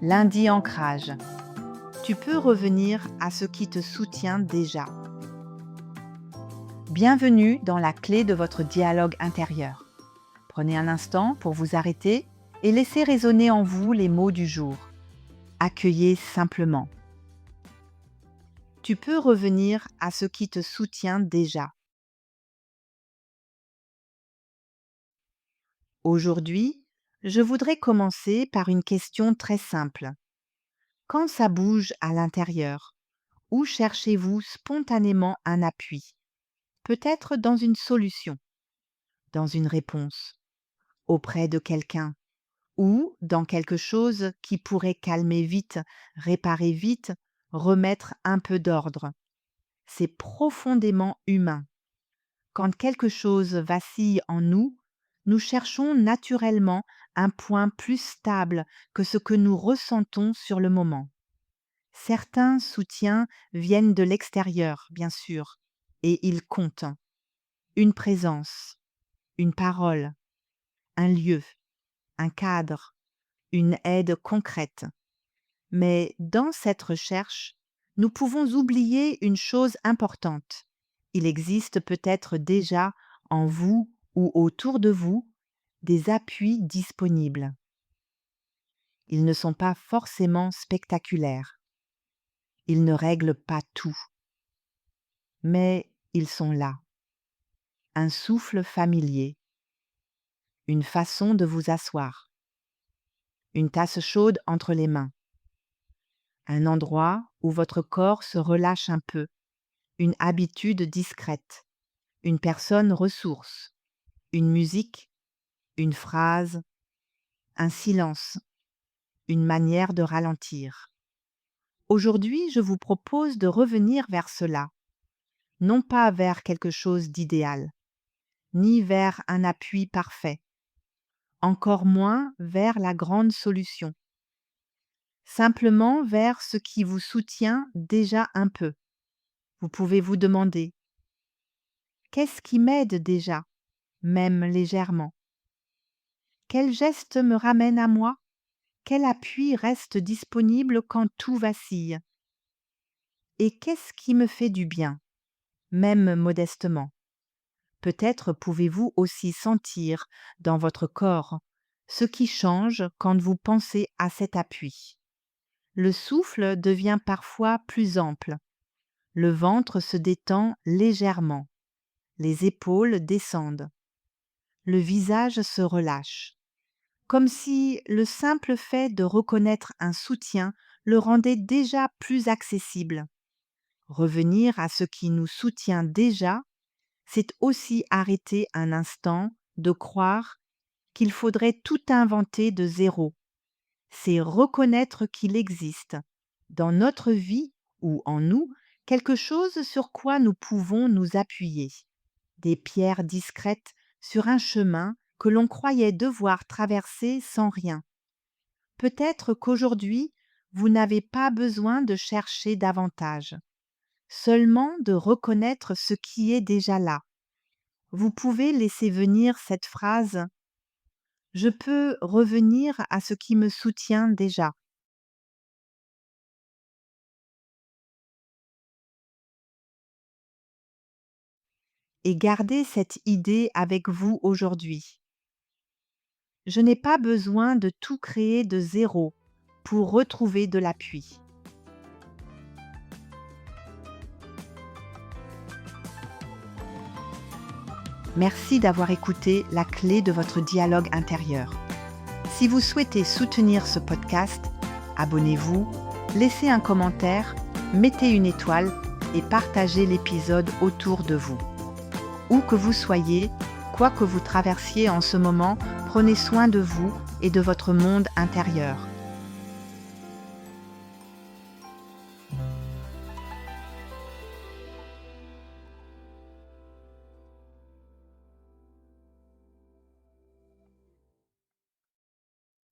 Lundi ancrage. Tu peux revenir à ce qui te soutient déjà. Bienvenue dans la clé de votre dialogue intérieur. Prenez un instant pour vous arrêter et laissez résonner en vous les mots du jour. Accueillez simplement. Tu peux revenir à ce qui te soutient déjà. Aujourd'hui, je voudrais commencer par une question très simple. Quand ça bouge à l'intérieur, où cherchez-vous spontanément un appui? Peut-être dans une solution, dans une réponse, auprès de quelqu'un, ou dans quelque chose qui pourrait calmer vite, réparer vite, remettre un peu d'ordre. C'est profondément humain. Quand quelque chose vacille en nous, nous cherchons naturellement un point plus stable que ce que nous ressentons sur le moment. Certains soutiens viennent de l'extérieur, bien sûr, et ils comptent. Une présence, une parole, un lieu, un cadre, une aide concrète. Mais dans cette recherche, nous pouvons oublier une chose importante. Il existe peut-être déjà en vous ou autour de vous des appuis disponibles. Ils ne sont pas forcément spectaculaires. Ils ne règlent pas tout. Mais ils sont là. Un souffle familier, une façon de vous asseoir, une tasse chaude entre les mains, un endroit où votre corps se relâche un peu, une habitude discrète, une personne ressource, une musique, une phrase, un silence, une manière de ralentir. Aujourd'hui, je vous propose de revenir vers cela, non pas vers quelque chose d'idéal, ni vers un appui parfait, encore moins vers la grande solution, simplement vers ce qui vous soutient déjà un peu. Vous pouvez vous demander, qu'est-ce qui m'aide déjà, même légèrement? Quel geste me ramène à moi? Quel appui reste disponible quand tout vacille? Et qu'est-ce qui me fait du bien, même modestement? Peut-être pouvez-vous aussi sentir dans votre corps ce qui change quand vous pensez à cet appui. Le souffle devient parfois plus ample. Le ventre se détend légèrement. Les épaules descendent. Le visage se relâche. Comme si le simple fait de reconnaître un soutien le rendait déjà plus accessible. Revenir à ce qui nous soutient déjà, c'est aussi arrêter un instant de croire qu'il faudrait tout inventer de zéro. C'est reconnaître qu'il existe, dans notre vie ou en nous, quelque chose sur quoi nous pouvons nous appuyer. Des pierres discrètes sur un chemin que l'on croyait devoir traverser sans rien. Peut-être qu'aujourd'hui, vous n'avez pas besoin de chercher davantage, seulement de reconnaître ce qui est déjà là. Vous pouvez laisser venir cette phrase « Je peux revenir à ce qui me soutient déjà » et garder cette idée avec vous aujourd'hui. Je n'ai pas besoin de tout créer de zéro pour retrouver de l'appui. Merci d'avoir écouté la clé de votre dialogue intérieur. Si vous souhaitez soutenir ce podcast, abonnez-vous, laissez un commentaire, mettez une étoile et partagez l'épisode autour de vous. Où que vous soyez, quoi que vous traversiez en ce moment, prenez soin de vous et de votre monde intérieur.